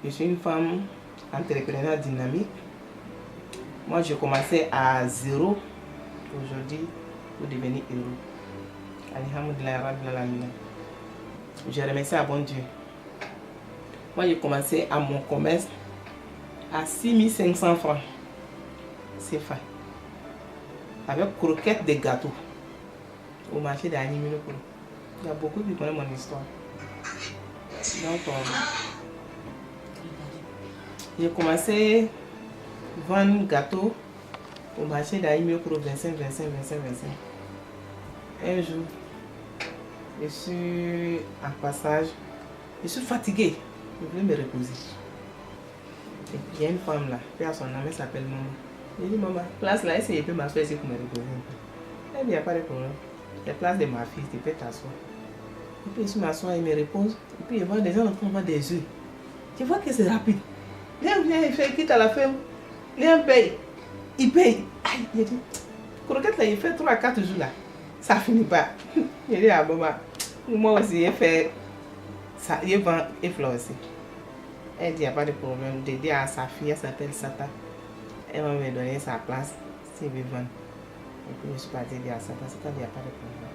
Je suis une femme entrepreneur dynamique. Moi, j'ai commencé à zéro. Aujourd'hui, pour devenir héros. Alhamdulillah Rabbil Alamin. Je remercie à bon Dieu. Moi, j'ai commencé à mon commerce à 6500 francs. C'est fait. Avec croquettes de gâteaux. Au marché d'Animino. Il y a beaucoup qui connaissent mon histoire. Donc, j'ai commencé à vendre gâteaux au marché d'Aimio pour 25. Un jour, je suis en passage, je suis fatiguée, je voulais me reposer. Et puis il y a une femme là, qui a son nom, elle s'appelle Maman. Je dis Maman, place là, est-ce que je peux m'asseoir ici pour me reposer un peu? Elle dit, il n'y a pas de problème. C'est la place de ma fille, tu peux t'asseoir. Et puis je suis m'asseoir, il me repose. Et puis je vois des gens en train de voir des œufs. Tu vois que c'est rapide. Viens, il fait quitte à la ferme. Viens, paye. Il paye. Aïe, il dit, croquette là, il fait 3 à 4 jours là. Ça finit pas. Il dit, ah maman, moi aussi, il fait ça, il vend et fleurs aussi. Elle dit, il n'y a pas de problème. Je dis à sa fille, elle s'appelle Sata. Elle va me donner sa place si elle veut vendre. Et puis je suis partie dire à Sata, Sata, il n'y a pas de problème.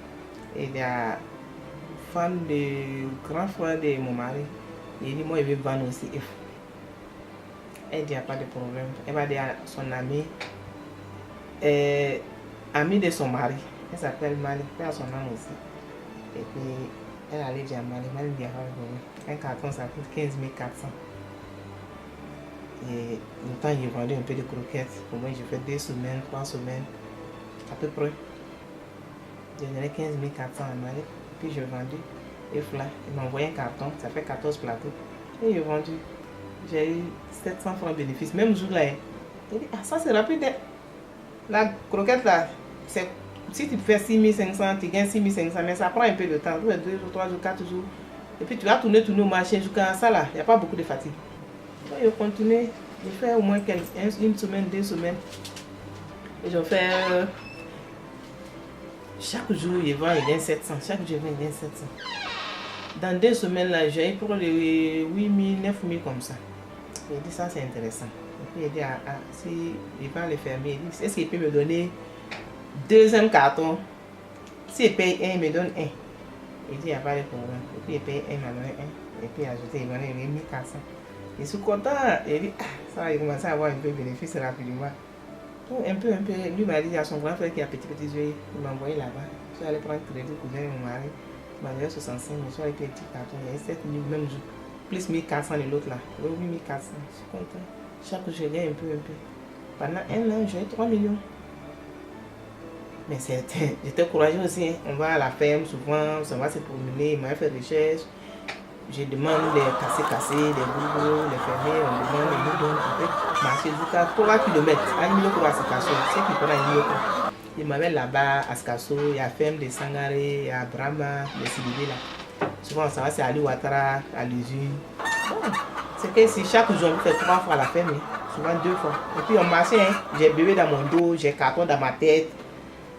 Et il y a une femme de grand frère de mon mari. Il dit, moi, il veut vendre aussi. Elle dit, il n'y a pas de problème. Elle va dire à son ami, ami de son mari. Elle s'appelle Mali, elle a son nom aussi. Et puis, elle allait dire à Mali, Mali dit, un carton, ça coûte 15 400. Et le temps, j'ai vendu un peu de croquettes. Pour moi, j'ai fait 2 semaines, 3 semaines, à peu près. J'ai donné 15 400 à Mali. Puis, j'ai vendu. Et voilà, il m'a envoyé un carton, ça fait 14 plateaux. Et j'ai vendu. J'ai eu 700 francs de bénéfice, même jour là. Il dit, ah ça c'est rapide. La croquette là, si tu fais 6500, tu gagnes 6500, mais ça prend un peu de temps, 2 jours, 3 jours, 4 jours. Et puis tu vas tourner au marché jusqu'à ça là, il n'y a pas beaucoup de fatigue. Donc je continue, je fais au moins une semaine, 2 semaines. Et je fais chaque jour, je vends, il gagne 700, chaque jour, je vends, il gagne 700. Dans 2 semaines là, j'ai eu pour les 8000, 9000 comme ça. Il dit ça c'est intéressant. Et puis il dit si il va le fermer, il dit est-ce qu'il peut me donner 2e carton? Si il paye 1, il me donne 1. Il dit il n'y a pas de problème. Et puis il paye 1, il m'a donné 1. Et puis ajouté, il m'a donné 1400. Je suis content. Il dit ça, il commence à avoir un peu de bénéfice rapidement. Donc, un peu. Lui m'a dit il y a son grand frère qui a petit yeux. Il m'a envoyé là-bas. Je suis allé prendre crédit pour donner mon mari. Il m'a donné 65 000. Je suis allé payer petit carton. Il y a 7 000 même jour. Plus 1400 de l'autre là. 8400. Je suis content. Chaque jour, je gagne un peu. Pendant 1 an, j'ai eu 3 millions. Mais j'étais courageux aussi. Hein. On va à la ferme souvent, on va se promener, on va faire recherche. Je demande les casser, les boubous, les fermiers, on demande les boudons. On peut marcher jusqu'à 3 km. À 1 pour Asikasso. C'est qui prend 1 million. Il m'avait là-bas à Asikasso, il y a la ferme de Sangaré, il y a Brahma, les Sidibé là. Souvent, ça va, c'est à Ouattara, à l'usine. Bon, c'est que si chaque jour, on fait 3 fois à la ferme, souvent 2 fois. Et puis, on marchait, hein. J'ai bébé dans mon dos, j'ai carton dans ma tête.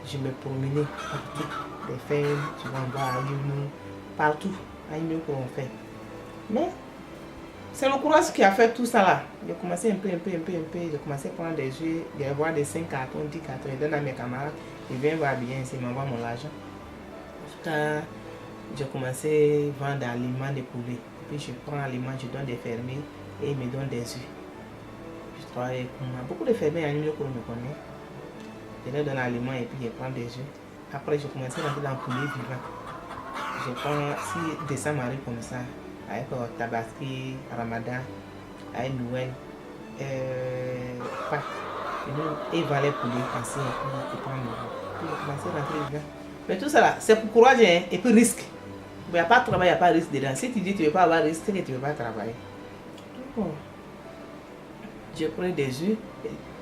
Je me promenais partout. Les fermes, tu vas voir à Yunou, partout. À Yunou, qu'on fait. Mais, c'est le courage qui a fait tout ça là. J'ai commencé un peu. J'ai commencé à prendre des jeux, j'ai voir des 5 cartons, 10 cartons. Je donne à mes camarades. Ils viennent voir bien ici, ils m'envoient mon argent. Jusqu'à j'ai commencé à vendre aliments de poulet. Et puis je prends aliments, je donne des fermiers et ils me donnent des œufs. Je travaille comme moi. Beaucoup de fermiers à New York me connaissent. Je leur donne aliments et puis je prends des œufs. Après je commence à rentrer dans le poulet vivant. Je prends, si décembre arrive comme ça, avec Tabaski, Ramadan, avec Noël, Pâques. Et ils vendent les poulets ainsi et puis ils prennent le vent. Puis je commence à rentrer vivant. Mais tout ça là, c'est pour courage hein, et puis risque. Il n'y a pas de travail, il n'y a pas de risque dedans. Si tu dis que tu ne veux pas avoir risque, c'est que tu ne veux pas travailler. Donc, je prends des œufs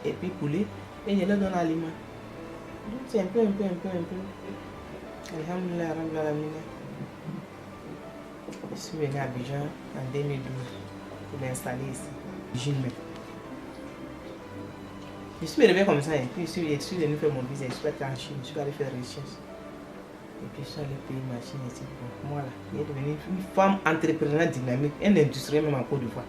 et puis poulet et je leur donne l'aliment. Donc c'est un peu. Alhamdulillah, Rabbil Alamin. Je suis venu à Abidjan en 2012 pour m'installer ici. Je suis arrivé comme ça et puis je suis venu faire mon business. Je suis parti en Chine, je suis allé faire recherche. Et puis je suis allé payer ma Chine ici. Bon, voilà, je suis devenue une femme entrepreneur dynamique, un industriel même en Côte d'Ivoire.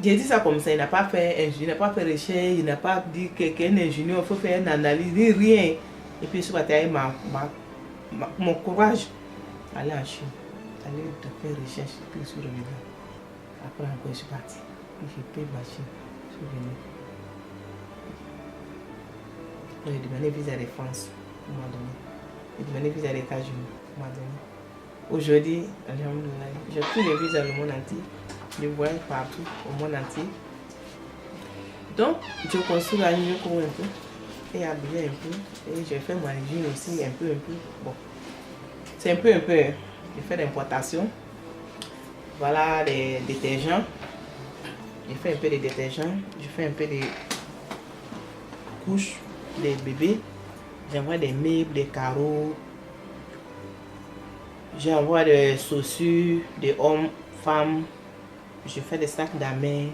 J'ai dit ça comme ça, il n'a pas fait recherche, il n'a pas dit qu'un ingénieur, il faut faire une analyse, ni rien. Et puis je suis parti avec mon courage, aller en Chine, aller faire recherche, puis je suis revenu. Après encore, je suis parti. Puis j'ai payé ma Chine, je suis venu. J'ai demandé visa de France, on m'a donné. J'ai demandé visa des États-Unis, on m'a donné. Aujourd'hui, j'ai tous les visas dans le monde entier. Je voyage partout, au monde entier. Donc, je construis à New York un peu, et à Abidjan un peu, et je fais mon usine aussi un peu. Bon, c'est un peu. Je fais l'importation. Voilà les détergents. Je fais un peu de détergents. Je fais un peu de couches des bébés. J'envoie des meubles, des carreaux. J'envoie des chaussures, des hommes, femmes. Je fais des sacs d'amer.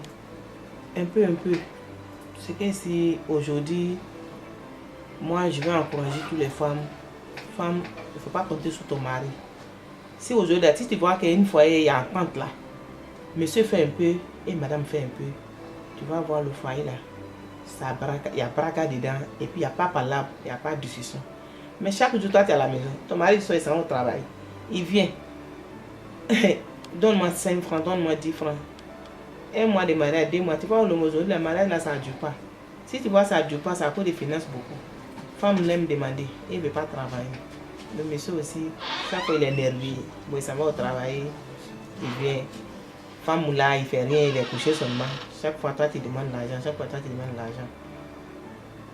Un peu. C'est que si aujourd'hui, moi je vais encourager toutes les femmes. Femmes, il ne faut pas compter sur ton mari. Si aujourd'hui, si tu vois qu'une foyer, il y a un pente là, monsieur fait un peu et madame fait un peu, tu vas voir le foyer là. Il y a braca dedans et puis il n'y a pas palabre, il n'y a pas de discussion. Mais chaque jour, toi tu es à la maison, ton mari soit au travail, il vient. Donne-moi 5 francs, donne-moi 10 francs. Un mois de mariage, 2 mois, tu vois le aujourd'hui, le mariage là, ça ne dure pas. Si tu vois ça ne dure pas, ça coûte des finances beaucoup. Femme l'aime demander, il ne veut pas travailler. Le monsieur aussi, chaque fois il est nerveux, bon, il s'en va au travail, il vient. Femme là, il ne fait rien, il est couché seulement. Chaque fois toi tu demandes l'argent,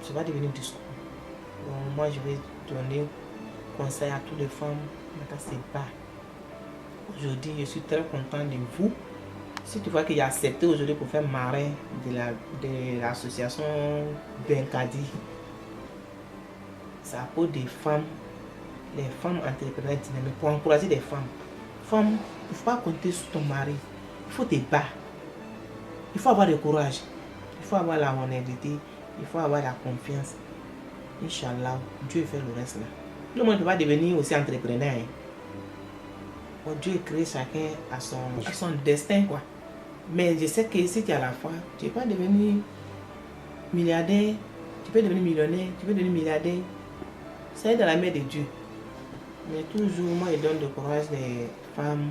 Ça va devenir discours. Donc moi je vais donner conseil à toutes les femmes, c'est pas. Aujourd'hui, je suis très content de vous. Si tu vois qu'il y a accepté aujourd'hui pour faire marin de l'association Benkadi, c'est à cause des femmes, les femmes entrepreneurs dynamiques, pour encourager les femmes. Femmes, il ne faut pas compter sur ton mari. Il faut te battre. Il faut avoir le courage. Il faut avoir la honnêteté. Il faut avoir la confiance. Inch'Allah, Dieu fait le reste là. Le monde ne peut pas devenir aussi entrepreneur. Bon, Dieu crée chacun à son destin, quoi. Mais je sais que si tu as la foi, tu ne peux pas devenir milliardaire, tu peux devenir millionnaire, tu peux devenir milliardaire. Ça est dans la main de Dieu. Mais toujours, moi, je donne le courage des femmes.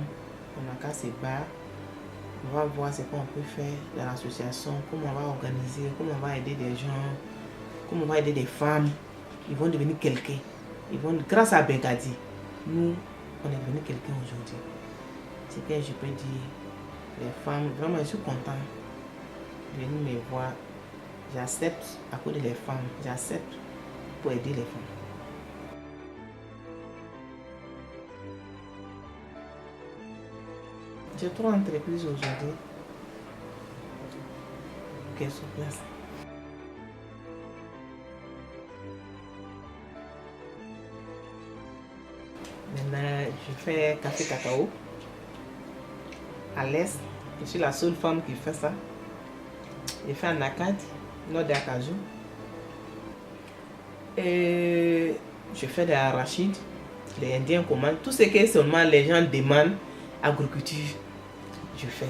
On n'a qu'à se battre. On va voir ce qu'on peut faire dans l'association, comment on va organiser, comment on va aider des gens, comment on va aider des femmes. Ils vont devenir quelqu'un. Grâce à Benkadi, nous, on est devenu quelqu'un aujourd'hui. C'est que je peux dire, les femmes, vraiment, je suis content de venir me voir. J'accepte à cause des femmes, j'accepte pour aider les femmes. J'ai 3 entreprises aujourd'hui qui sont sur place. Maintenant, je fais café cacao à l'est. Je suis la seule femme qui fait ça. Je fais en Acad, nord d'Acajou. Et je fais des arachides, les Indiens commandent. Tout ce que seulement les gens demandent, agriculture.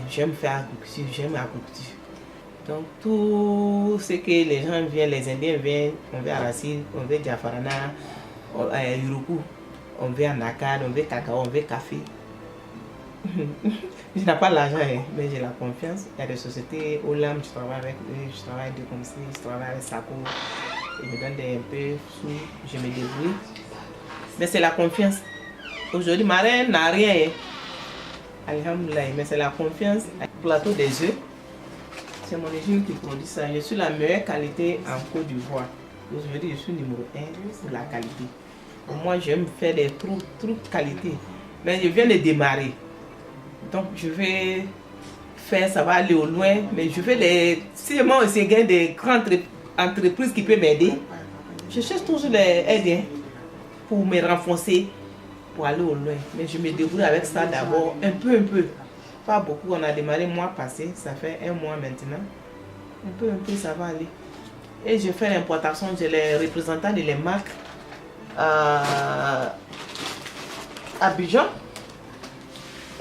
J'aime faire agriculture, j'aime agriculture. Donc tout ce que les gens viennent, les Indiens viennent, on veut arachide, on veut jafarana, yuruku, on veut anakad, on veut cacao, on veut café. Je n'ai pas l'argent, mais j'ai la confiance. Il y a des sociétés, Olam, je travaille avec eux, je travaille de comme si, je travaille avec Sako. Ils me donnent un peu sous, je me débrouille. Mais c'est la confiance. Aujourd'hui, ma reine n'a rien. Alhamdulillah, mais c'est la confiance. Plateau des œufs, c'est mon usine qui produit ça. Je suis la meilleure qualité en Côte d'Ivoire. Aujourd'hui, je suis numéro 1 pour la qualité. Moi, j'aime faire des trucs qualité. Mais je viens de démarrer. Donc je vais faire, ça va aller au loin. Mais je vais les... Si moi aussi gagne des grandes entreprises qui peuvent m'aider, je cherche toujours les aides pour me renforcer, pour aller au loin. Mais je me débrouille avec ça d'abord, un peu. Pas beaucoup, on a démarré le mois passé, ça fait 1 mois maintenant. Un peu, ça va aller. Et je fais l'importation, j'ai les représentants de les marques à Abidjan,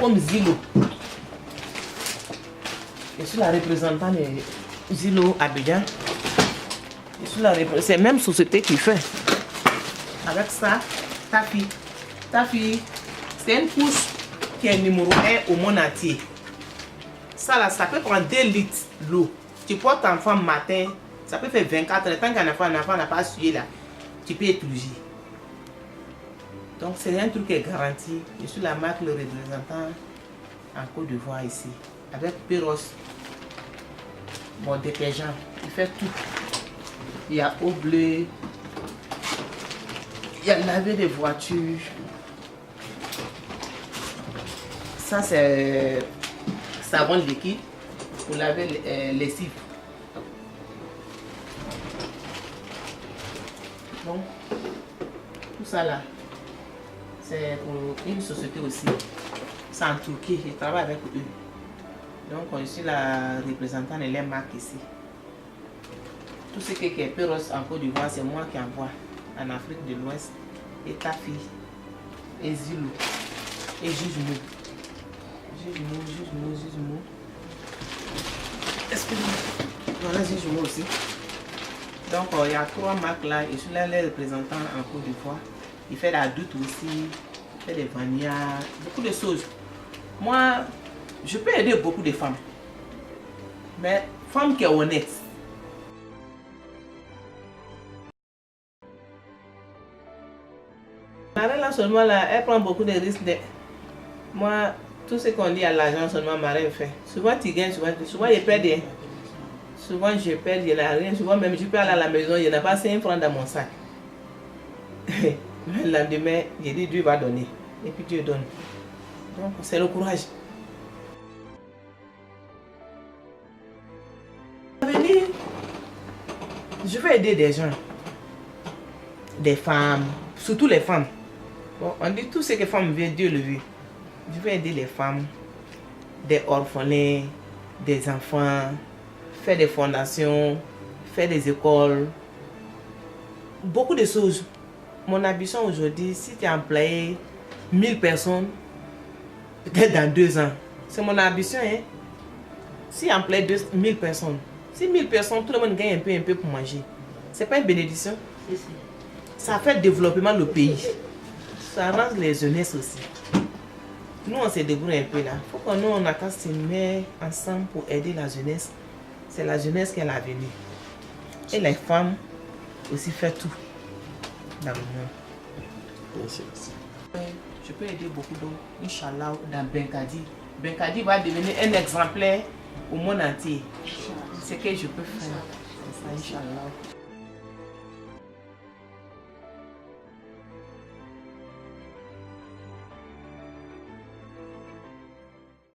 comme Zilo. Je suis la représentante de Zilo Abidjan. C'est la même société qui fait. Avec ça, Tafi, c'est une couche qui est numéro 1 au monde entier. Ça là, ça peut prendre 2 litres l'eau. Tu portes ton enfant matin, ça peut faire 24 heures. Tant qu'un enfant n'a pas sué là, tu peux étudier. Donc c'est un truc qui est garanti. Je suis la marque, le représentant en Côte d'Ivoire ici. Avec Péros, mon détergent, il fait tout. Il y a eau bleue, il y a laver des voitures. Ça c'est savon liquide pour laver les cifres. Donc, tout ça là, c'est pour une société aussi. C'est en Turquie, je travaille avec eux. Donc, je suis la représentante de les marques ici. Tout ce qui est Péros en Côte d'Ivoire, c'est moi qui envoie en Afrique de l'Ouest. Et Tafi, et Zilo, et Jujumou. Excusez-moi. Voilà, Jujumou aussi. Donc, il y a 3 marques là. Je suis là, les représentants en Côte d'Ivoire. Il fait la doute aussi. Il fait des vanillas, beaucoup de choses. Moi, je peux aider beaucoup de femmes. Mais femme qui est honnête. Marie là seulement là, elle prend beaucoup de risques. Moi, tout ce qu'on dit à l'argent seulement Marie fait. Souvent tu gagnes, souvent je perds. Souvent je perds, il n'y a rien. Souvent même je peux aller à la maison, il n'y a pas 5 francs dans mon sac. Le lendemain, j'ai dit Dieu va donner. Et puis Dieu donne. Donc c'est le courage. Venir, je vais aider des gens. Des femmes, surtout les femmes. Bon, on dit tout ce que les femmes veulent, Dieu le veut. Je vais aider les femmes, des orphelins, des enfants, faire des fondations, faire des écoles, beaucoup de choses. Mon ambition aujourd'hui, si tu as employé 1000 personnes, peut-être dans 2 ans, c'est mon ambition. Hein? Si tu as employé 1000 personnes, si 1000 personnes, tout le monde gagne un peu pour manger, c'est pas une bénédiction? Ça fait développement le pays. Ça rend les jeunesses aussi. Nous, on se débrouille un peu là. Il faut que nous, on attend se mettre ensemble pour aider la jeunesse. C'est la jeunesse qui est l'avenir. Et les femmes aussi font tout dans le monde. Merci. Je peux aider beaucoup d'autres, Inch'Allah, dans Benkadi. Benkadi va devenir un exemplaire au monde entier. C'est ce que je peux faire. C'est ça, Inch'Allah.